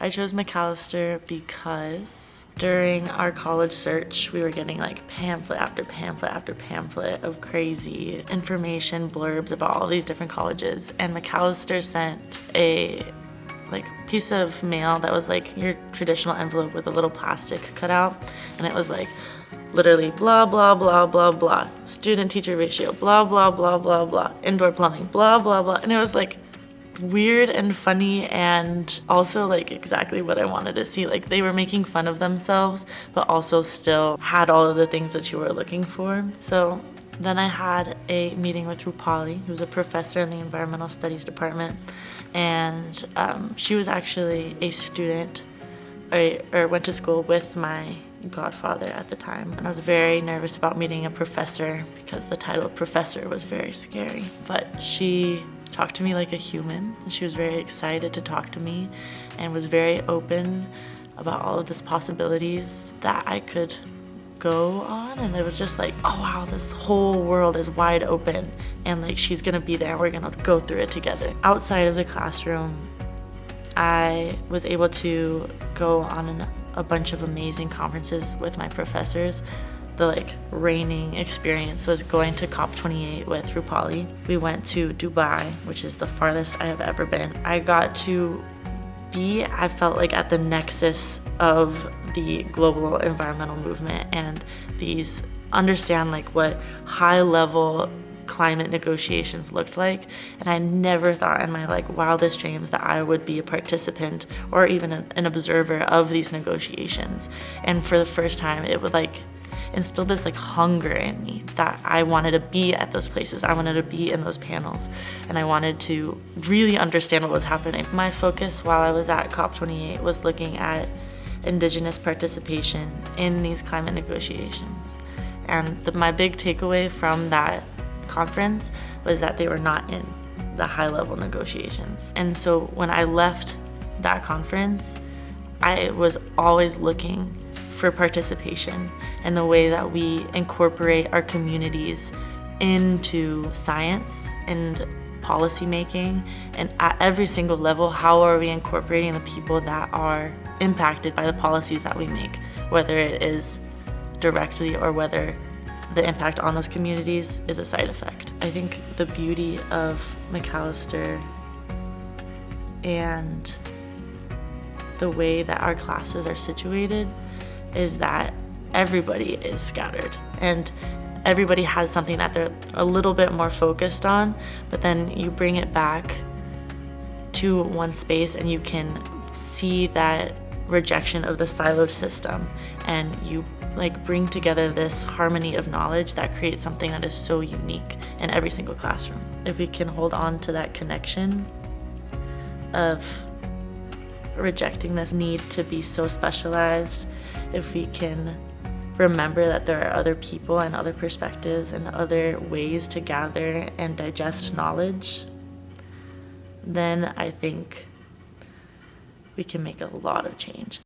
I chose Macalester because during our college search, we were getting like pamphlet after pamphlet after pamphlet of crazy information blurbs about all these different colleges. And Macalester sent a piece of mail that was like your traditional envelope with a little plastic cutout. And it was like literally blah, blah, blah, blah, blah. Student-teacher ratio, blah, blah, blah, blah, blah. Indoor plumbing, blah, blah, blah. And it was like weird and funny and also like exactly what I wanted to see. Like they were making fun of themselves, but also still had all of the things that you were looking for. So then I had a meeting with Rupali, who's a professor in the environmental studies department. And she was actually a student or went to school with my godfather at the time. And I was very nervous about meeting a professor because the title of professor was very scary. But she talked to me like a human, and she was very excited to talk to me and was very open about all of these possibilities that I could go on. And it was just like, oh wow, this whole world is wide open, and like she's gonna be there and we're gonna go through it together. Outside of the classroom, I was able to go on a bunch of amazing conferences with my professors. The reigning experience was going to COP28 with Rupali. We went to Dubai, which is the farthest I have ever been. I got to be, I felt like, at the nexus of the global environmental movement and understand what high level climate negotiations looked like. And I never thought in my wildest dreams that I would be a participant or even an observer of these negotiations. And for the first time, it would instilled this hunger in me that I wanted to be at those places. I wanted to be in those panels, and I wanted to really understand what was happening. My focus while I was at COP28 was looking at Indigenous participation in these climate negotiations. And my big takeaway from that conference was that they were not in the high-level negotiations. And so when I left that conference, I was always looking for participation and the way that we incorporate our communities into science and policy making, and at every single level, how are we incorporating the people that are impacted by the policies that we make, whether it is directly or whether the impact on those communities is a side effect. I think the beauty of Macalester and the way that our classes are situated is that everybody is scattered and everybody has something that they're a little bit more focused on, but then you bring it back to one space and you can see that rejection of the siloed system, and you bring together this harmony of knowledge that creates something that is so unique in every single classroom. If we can hold on to that connection of rejecting this need to be so specialized, if we can remember that there are other people and other perspectives and other ways to gather and digest knowledge, then I think we can make a lot of change.